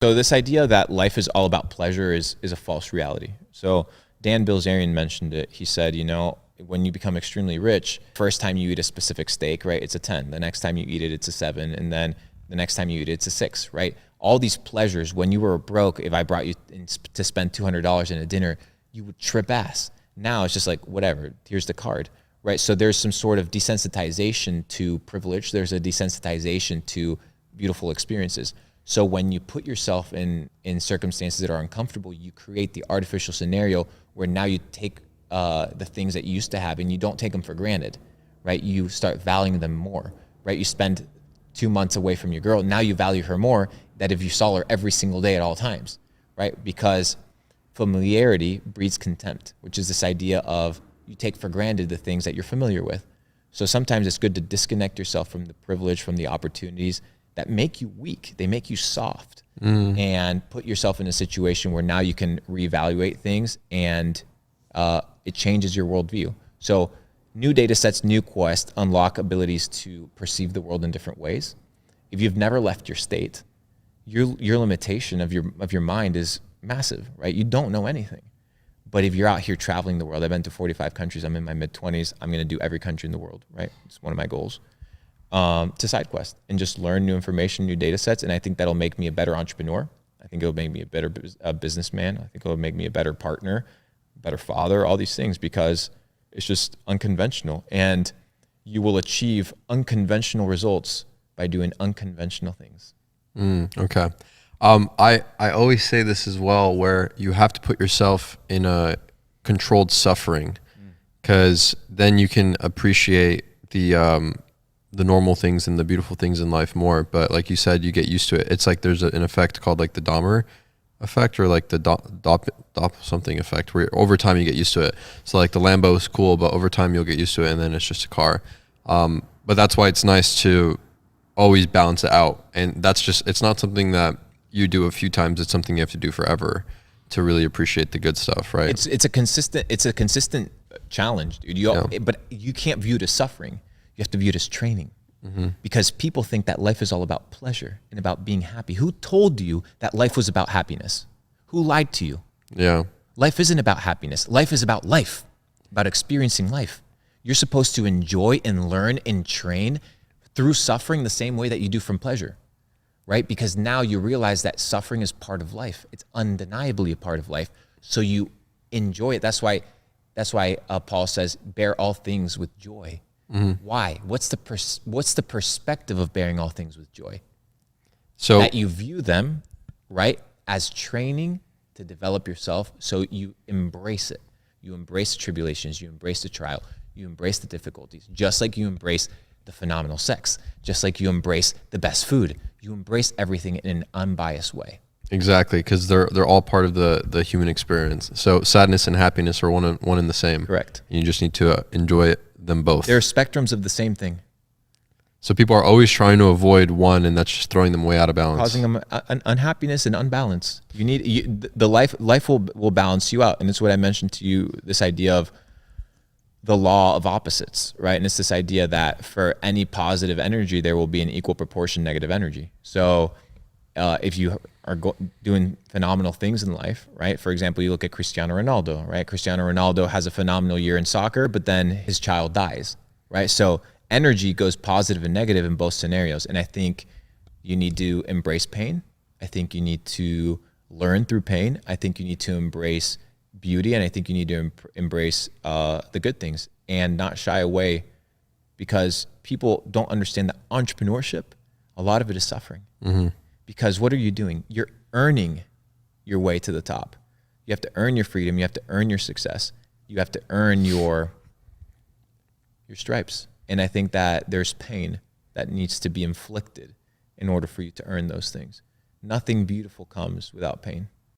So this idea that life is all about pleasure is a false reality. So Dan Bilzerian mentioned it. He said, when you become extremely rich, first time you eat a specific steak, right, it's a 10. The next time you eat it, it's a 7. And then the next time you eat it, it's a 6, right? All these pleasures, when you were broke, if I brought you to spend $200 in a dinner, you would trip ass. Now it's just like, whatever, here's the card, right? So there's some sort of desensitization to privilege. There's a desensitization to beautiful experiences. So when you put yourself in circumstances that are uncomfortable, you create the artificial scenario where now you take the things that you used to have and you don't take them for granted, right? You start valuing them more, right? You spend 2 months away from your girl. Now you value her more than if you saw her every single day at all times, right? Because familiarity breeds contempt, which is this idea of you take for granted the things that you're familiar with. So sometimes it's good to disconnect yourself from the privilege, from the opportunities that make you weak. They make you soft, and put yourself in a situation where now you can reevaluate things, and it changes your worldview. So new data sets, new quests unlock abilities to perceive the world in different ways. If you've never left your state, your limitation of your mind is massive, right? You don't know anything. But if you're out here traveling the world, I've been to 45 countries, I'm in my mid-20s, I'm going to do every country in the world, right? It's one of my goals. To side quest and just learn new information, new data sets. And I think that'll make me a better entrepreneur. I think it'll make me a better businessman. I think it'll make me a better partner, better father, all these things, because it's just unconventional. And you will achieve unconventional results by doing unconventional things. Okay. I always say this as well, where you have to put yourself in a controlled suffering, because then you can appreciate the normal things and the beautiful things in life more. But like you said, you get used to it. It's like there's an effect called like the Dahmer effect, or like the Dop something effect, where over time you get used to it. So like the Lambo is cool, but over time you'll get used to it, and then it's just a car. But that's why it's nice to always balance it out. And that's just, it's not something that you do a few times. It's something you have to do forever to really appreciate the good stuff, right? It's a consistent challenge, dude. But you can't view it as suffering. You have to view it as training, because people think that life is all about pleasure and about being happy. Who told you that life was about happiness? Who lied to you? Yeah. Life isn't about happiness. Life is about life, about experiencing life. You're supposed to enjoy and learn and train through suffering the same way that you do from pleasure, right? Because now you realize that suffering is part of life. It's undeniably a part of life. So you enjoy it. That's why Paul says, bear all things with joy. Why? What's the perspective of bearing all things with joy? So that you view them, right, as training to develop yourself. So you embrace it. You embrace the tribulations. You embrace the trial. You embrace the difficulties. Just like you embrace the phenomenal sex. Just like you embrace the best food. You embrace everything in an unbiased way. Exactly, because they're all part of the human experience. So sadness and happiness are one and the same. Correct. You just need to enjoy them both. They're spectrums of the same thing. So people are always trying to avoid one, and that's just throwing them way out of balance, causing them an unhappiness and unbalance. The life will balance you out, and it's what I mentioned to you. This idea of the law of opposites, right? And it's this idea that for any positive energy, there will be an equal proportion negative energy. So if you are doing phenomenal things in life, right? For example, you look at Cristiano Ronaldo, right? Cristiano Ronaldo has a phenomenal year in soccer, but then his child dies, right? So energy goes positive and negative in both scenarios. And I think you need to embrace pain. I think you need to learn through pain. I think you need to embrace beauty. And I think you need to embrace the good things and not shy away, because people don't understand that entrepreneurship, a lot of it is suffering. Because what are you doing? You're earning your way to the top. You have to earn your freedom. You have to earn your success. You have to earn your stripes. And I think that there's pain that needs to be inflicted in order for you to earn those things. Nothing beautiful comes without pain.